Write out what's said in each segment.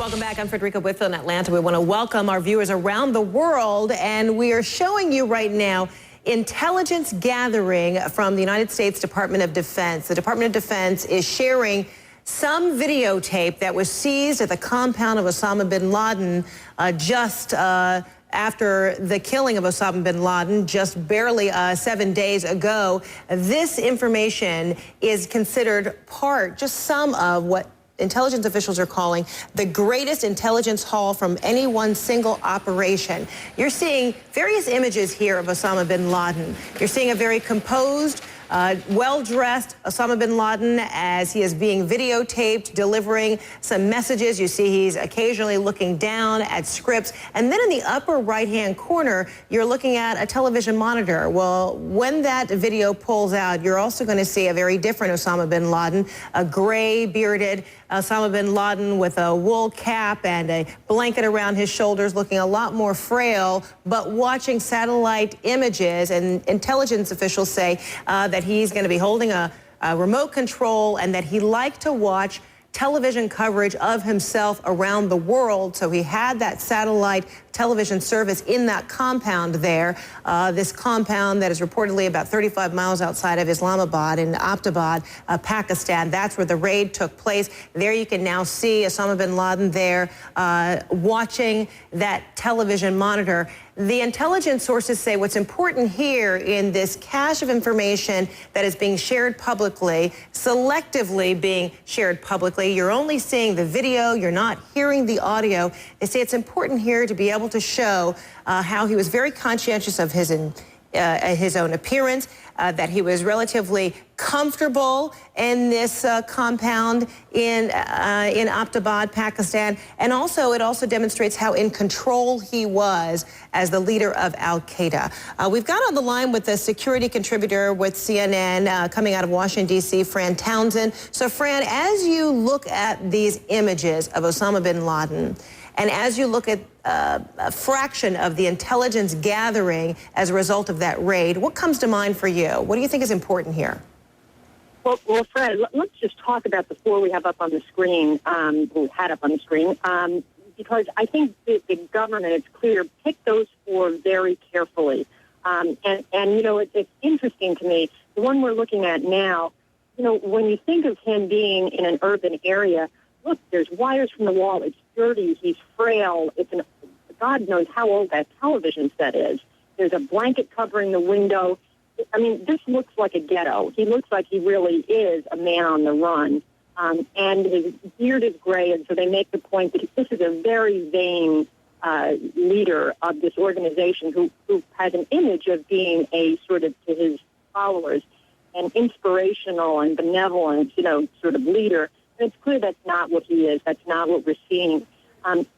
Welcome back. I'm Frederica Whitfield in Atlanta. We want to welcome our viewers around the world, and we are showing you right now intelligence gathering from the United States Department of Defense. The Department of Defense is sharing some videotape that was seized at the compound of Osama bin Laden just after the killing of Osama bin Laden just barely 7 days ago. This information is considered just some of what intelligence officials are calling the greatest intelligence haul from any one single operation. You're seeing various images here of Osama bin Laden. You're seeing a very composed, well-dressed Osama bin Laden as he is being videotaped, delivering some messages. You see he's occasionally looking down at scripts. And then in the upper right-hand corner, you're looking at a television monitor. Well, when that video pulls out, you're also going to see a very different Osama bin Laden, a gray, bearded Osama bin Laden with a wool cap and a blanket around his shoulders, looking a lot more frail, but watching satellite images. And intelligence officials say that he's going to be holding a remote control and that he liked to watch television coverage of himself around the world. So he had that satellite television service in that compound there, this compound that is reportedly about 35 miles outside of Islamabad in Abbottabad, Pakistan. That's where the raid took place. There you can now see Osama bin Laden there watching that television monitor. The intelligence sources say what's important here in this cache of information that is being shared publicly, selectively being shared publicly, you're only seeing the video, you're not hearing the audio. They say it's important here to be able to show how he was very conscientious of his own appearance, that he was relatively comfortable in this compound in Abbottabad, Pakistan, and also it also demonstrates how in control he was as the leader of al-qaeda. We've got on the line with the security contributor with CNN coming out of Washington, D.C., Fran Townsend. So, Fran, as you look at these images of Osama bin Laden, and as you look at a fraction of the intelligence gathering as a result of that raid, what comes to mind for you? What do you think is important here? Well, Fred, let's just talk about the four we have up on the screen, we had up on the screen, because I think the government, it's clear, picked those four very carefully. And you know, it's interesting to me, the one we're looking at now, you know, when you think of him being in an urban area, look, there's wires from the wall, it's dirty, he's frail, God knows how old that television set is. There's a blanket covering the window. I mean, this looks like a ghetto. He looks like he really is a man on the run. And his beard is gray, and so they make the point that this is a very vain leader of this organization who has an image of being a sort of, to his followers, an inspirational and benevolent, you know, sort of leader. And it's clear that's not what he is. That's not what we're seeing.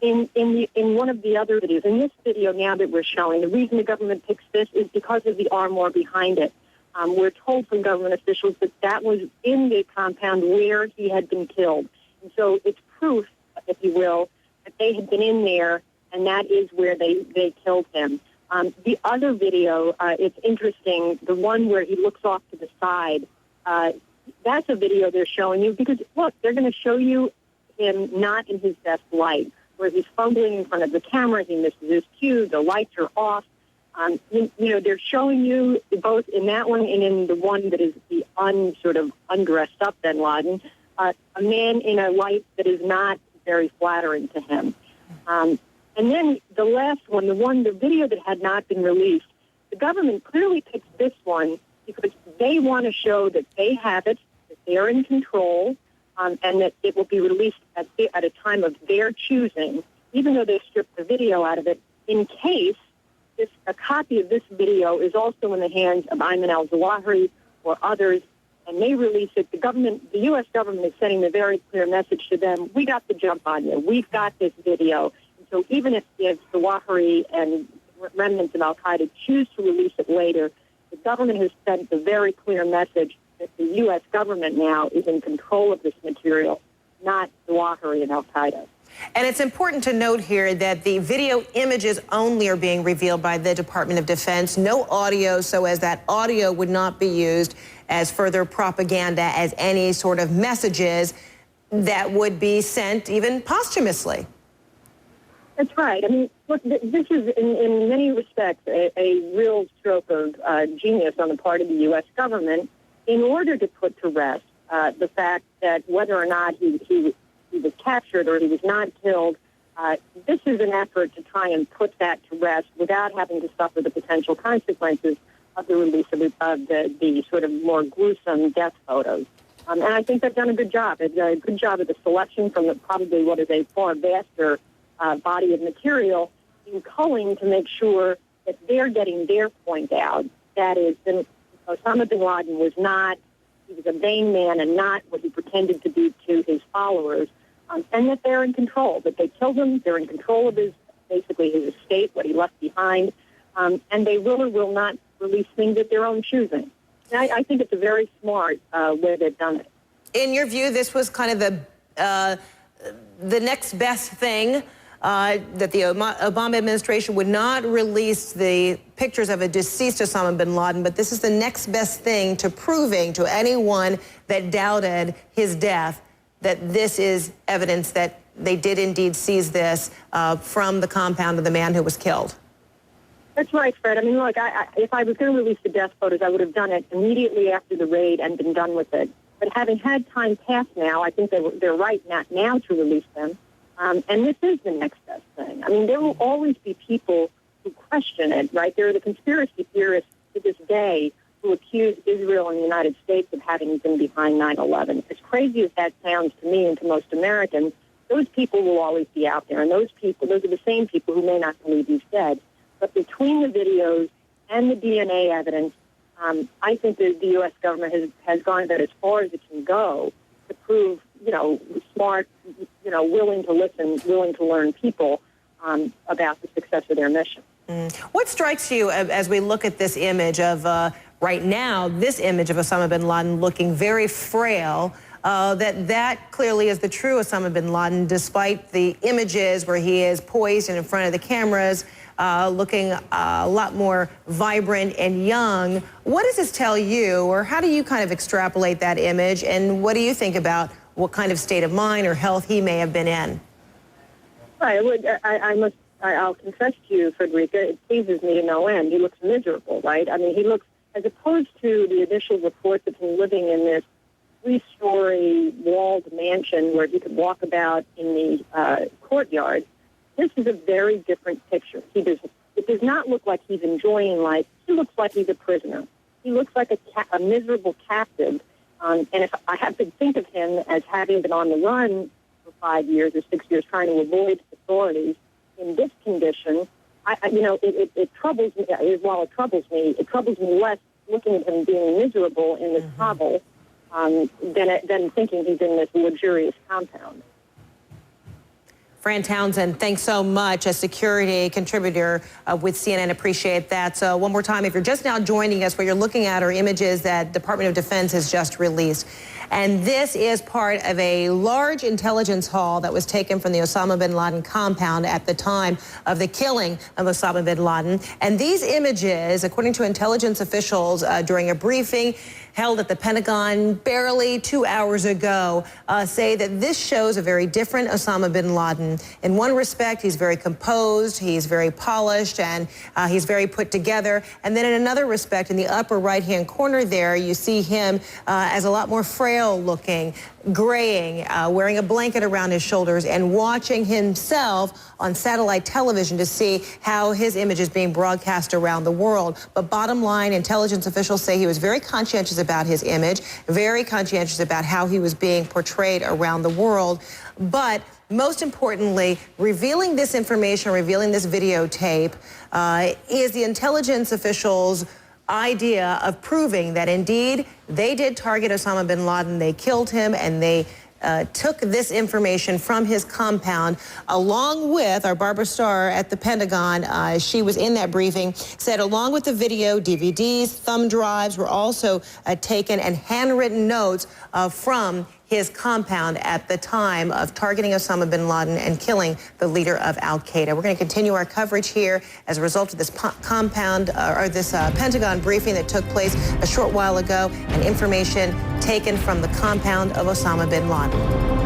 In one of the other videos, in this video now that we're showing, the reason the government picks this is because of the armoire behind it. We're told from government officials that that was in the compound where he had been killed. And so it's proof, if you will, that they had been in there, and that is where they killed him. The other video, it's interesting, the one where he looks off to the side, that's a video they're showing you because, look, they're going to show you him not in his best light, where he's fumbling in front of the camera, he misses his cue, the lights are off. You know, they're showing you both in that one and in the one that is the sort of undressed up bin Laden, a man in a light that is not very flattering to him. And then the last one, the video that had not been released, the government clearly picked this one because they want to show that they have it, that they're in control, and that it will be released at a time of their choosing, even though they stripped the video out of it, in case a copy of this video is also in the hands of Ayman al-Zawahiri or others, and they release it. The U.S. government is sending a very clear message to them, we got the jump on you. We've got this video. And so even if Zawahiri and remnants of al-Qaeda choose to release it later, the government has sent a very clear message that the U.S. government now is in control of this material, not Zawahiri and al-Qaeda. And it's important to note here that the video images only are being revealed by the Department of Defense, no audio, so as that audio would not be used as further propaganda, as any sort of messages that would be sent even posthumously. That's right. I mean, look, this is in many respects a real stroke of genius on the part of the U.S. government in order to put to rest the fact that whether or not he was captured or he was not killed, this is an effort to try and put that to rest without having to suffer the potential consequences of the release of the sort of more gruesome death photos. And I think they've done a good job. They've done a good job of the selection from probably what is a far vaster body of material in culling to make sure that they're getting their point out. That is, Osama bin Laden was not, he was a vain man and not what he pretended to be to his followers, and that they're in control, that they killed him, they're in control of basically his estate, what he left behind, and they will or will not release things at their own choosing. And I think it's a very smart way they've done it. In your view, this was kind of the next best thing, that the Obama administration would not release the pictures of a deceased Osama bin Laden, but this is the next best thing to proving to anyone that doubted his death that this is evidence that they did indeed seize this from the compound of the man who was killed. That's right, Fred. I mean, look, if I was going to release the death photos, I would have done it immediately after the raid and been done with it. But having had time pass now, I think they're right now to release them. And this is the next best thing. I mean, there will always be people who question it, right? There are the conspiracy theorists to this day who accuse Israel and the United States of having been behind 9/11. As crazy as that sounds to me and to most Americans, those people will always be out there. And those are the same people who may not believe he's dead. But between the videos and the DNA evidence, I think that the U.S. government has gone about as far as it can go to prove, smart, willing to listen, willing to learn people about the success of their mission. What strikes you as we look at this image of, right now, this image of Osama bin Laden looking very frail, that clearly is the true Osama bin Laden, despite the images where he is poised and in front of the cameras, looking a lot more vibrant and young. What does this tell you, or how do you kind of extrapolate that image, and what do you think about what kind of state of mind or health he may have been in? I'll confess to you, Frederica, it pleases me to no end. He looks miserable, right? I mean, he looks, as opposed to the initial reports of him living in this 3-story walled mansion where he could walk about in the courtyard, this is a very different picture. It does not look like he's enjoying life. He looks like he's a prisoner. He looks like a miserable captive. And if I have to think of him as having been on the run for 5 years or 6 years trying to avoid authorities in this condition, it troubles me. While it troubles me less looking at him being miserable in this hovel than thinking he's in this luxurious compound. Fran Townsend, thanks so much, a security contributor with CNN. Appreciate that. So one more time, if you're just now joining us, what you're looking at are images that Department of Defense has just released. And this is part of a large intelligence haul that was taken from the Osama bin Laden compound at the time of the killing of Osama bin Laden. And these images, according to intelligence officials during a briefing held at the Pentagon barely 2 hours ago, say that this shows a very different Osama bin Laden. In one respect, he's very composed, he's very polished, and he's very put together. And then in another respect, in the upper right-hand corner there, you see him as a lot more frail looking, graying, wearing a blanket around his shoulders, and watching himself on satellite television to see how his image is being broadcast around the world. But bottom line, intelligence officials say he was very conscientious about his image, very conscientious about how he was being portrayed around the world. But most importantly, revealing this information, revealing this videotape, is the intelligence officials' idea of proving that indeed they did target Osama bin Laden, they killed him, and they took this information from his compound, along with our Barbara Starr at the Pentagon. She was in that briefing, said along with the video, DVDs, thumb drives were also taken, and handwritten notes from his compound at the time of targeting Osama bin Laden and killing the leader of al-Qaeda. We're going to continue our coverage here as a result of this Pentagon briefing that took place a short while ago, and information taken from the compound of Osama bin Laden.